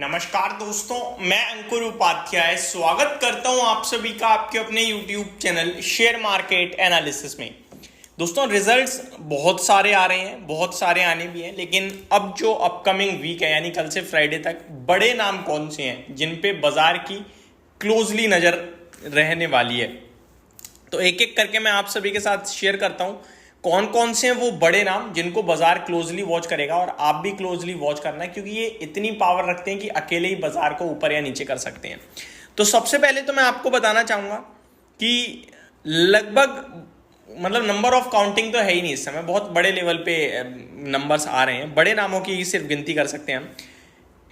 नमस्कार दोस्तों, मैं अंकुर उपाध्याय स्वागत करता हूं आप सभी का आपके अपने YouTube channel share market analysis में। दोस्तों, रिजल्ट्स बहुत सारे आ रहे हैं, बहुत सारे आने भी हैं, लेकिन अब जो अपकमिंग वीक है यानी कल से फ्राइडे तक बड़े नाम कौन से हैं जिन पे बाजार की क्लोजली नजर रहने वाली है, तो एक एक करके मैं आप सभी के साथ शेयर करता हूं कौन कौन से हैं वो बड़े नाम जिनको बाजार क्लोजली वॉच करेगा और आप भी क्लोजली वॉच करना है, क्योंकि ये इतनी पावर रखते हैं कि अकेले ही बाजार को ऊपर या नीचे कर सकते हैं। तो सबसे पहले तो मैं आपको बताना चाहूंगा कि लगभग नंबर ऑफ काउंटिंग तो है ही नहीं इस समय, बहुत बड़े लेवल पे नंबर्स आ रहे हैं, बड़े नामों की ही सिर्फ गिनती कर सकते हैं हम।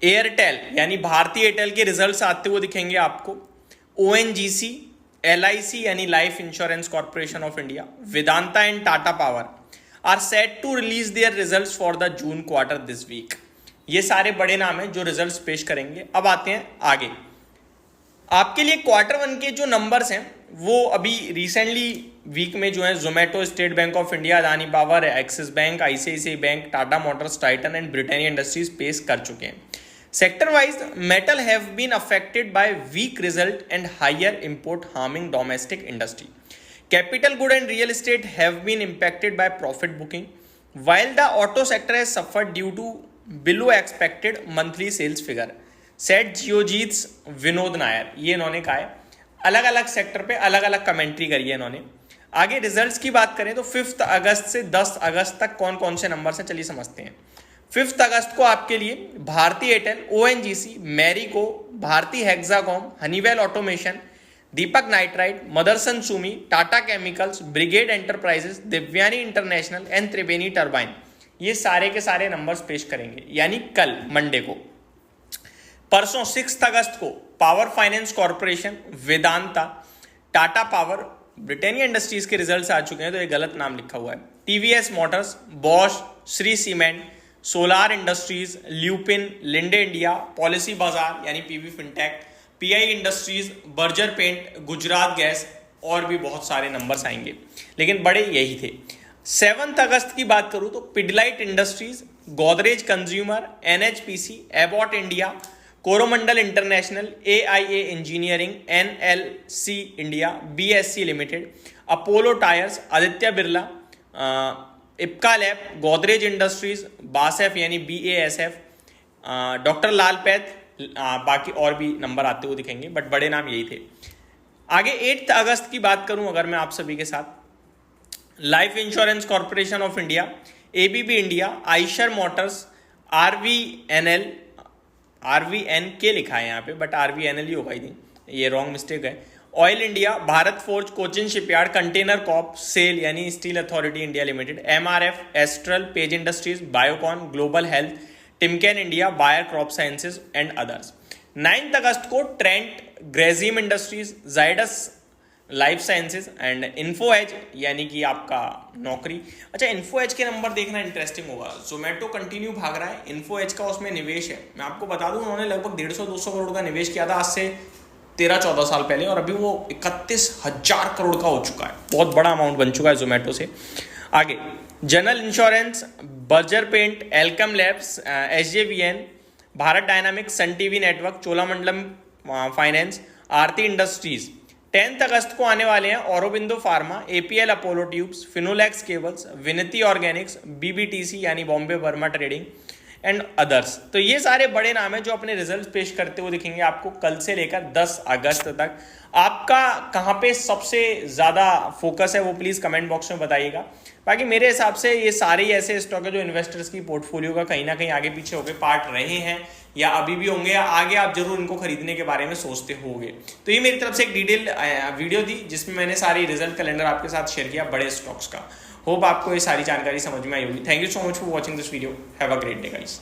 एयरटेल यानी भारतीय एयरटेल के रिजल्ट्स आते हुए दिखेंगे आपको। ONGC, LIC यानी life insurance corporation of India, Vedanta and Tata power are set to release their results for the June quarter this week. ये सारे बड़े नाम हैं जो रिजल्ट्स पेश करेंगे। अब आते हैं आगे। आपके लिए क्वार्टर वन के जो नंबर्स हैं वो अभी रिसेंटली वीक में जो है Zomato, state bank of India, Adani power, axis bank, ICICI bank, Tata Motors, Titan and Britannia industries पेश कर चुके हैं। Sector wise, metal have been affected by weak result and higher import harming domestic industry. Capital good and real estate have been impacted by profit booking, while the auto sector has suffered due to below expected monthly sales figure. Said Geojit's Vinod Nair, ये इन्होंने कहा है। अलग अलग sector पे अलग अलग commentary करी है इन्होंने। आगे रिजल्ट्स की बात करें तो 5 अगस्त से 10 अगस्त तक कौन कौन से नंबर हैं चलिए समझते हैं। 5 अगस्त को आपके लिए भारतीय Airtel, ONGC, Marico, Bharti Hexacom, Honeywell automation, Deepak nitrite, Motherson Sumi, Tata chemicals, Brigade enterprises, Devyani international and Triveni turbine, ये सारे के सारे नंबर्स पेश करेंगे यानी कल मंडे को। परसों 6 अगस्त को power finance corporation, Vedanta, Tata power, Britannia industries के रिजल्ट्स आ चुके हैं, तो ये गलत नाम लिखा हुआ है। TVS motors, Bosch, Shree cement, Solar industries, Lupin, Linde India, Policybazaar यानी PB fintech, PI industries, Berger paint, Gujarat gas और भी बहुत सारे नंबर्स आएंगे, लेकिन बड़े यही थे। 7 अगस्त की बात करूं तो Pidilite Industries, Godrej Consumer, NHPC, Abbott India, Coromandel International, AIA Engineering, NLC India, BSC Limited, Apollo Tyres, Aditya Birla, Ipca Lab, Godrej Industries, BASF यानी BASF, डॉक्टर लाल पैथ, बाकी और भी नंबर आते हुए दिखेंगे, बट बड़े नाम यही थे। आगे 8 अगस्त की बात करूं अगर मैं आप सभी के साथ, life insurance corporation of India, ABB India, Eicher Motors, RVN के लिखा है यहाँ पे, बट RVNL ही होगा, ये रॉन्ग मिस्टेक है। Oil India, Bharat Forge, Cochin Shipyard, Container Corp, SAIL यानी Steel Authority India Limited, MRF, Astral, Page Industries, Biocon, Global Health, Timken India, Bayer Crop Sciences and others. 9 अगस्त को Trent, Grasim Industries, Zydus Life Sciences and Info Edge यानी कि आपका नौकरी। अच्छा, Info Edge के number देखना interesting होगा। जोमेटो कंटिन्यू भाग रहा है, इन्फो एज का उसमें निवेश है। मैं आपको बता दूं उन्होंने लगभग 150-200 करोड़ का निवेश किया था आज से 13-14 साल पहले, और अभी वो 31,000 करोड़ का हो चुका है। बहुत बड़ा अमाउंट बन चुका है जोमेटो से। आगे General Insurance, Berger Paint, Alkem Labs, SJVN, Bharat Dynamics, Sun TV Network, Cholamandalam Finance, Aarti Industries. 10 अगस्त को आने वाले हैं Aurobindo Pharma, APL Apollo Tubes, Finolex Cables, Vinati Organics, BBTC यानी Bombay Burmah Trading and others. तो ये सारे बड़े नाम हैं जो अपने रिजल्ट्स पेश करते हुए दिखेंगे आपको कल से लेकर 10 अगस्त तक। आपका कहाँ पे सबसे ज़्यादा फोकस है वो प्लीज़ कमेंट बॉक्स में बताइएगा। बाकी मेरे हिसाब से ये सारे ही ऐसे स्टॉक है जो इन्वेस्टर्स की पोर्टफोलियो का कहीं ना कहीं आगे पीछे होकर पार्ट रहे हैं या अभी भी होंगे, या आगे आप जरूर इनको खरीदने के बारे में सोचते होंगे। तो ये मेरी तरफ से एक डिटेल वीडियो थी जिसमें मैंने सारी रिजल्ट कैलेंडर आपके साथ शेयर किया बड़े स्टॉक्स का। होप आपको ये सारी जानकारी समझ में आई होगी। Thank you so much for watching this video. Have a great day guys.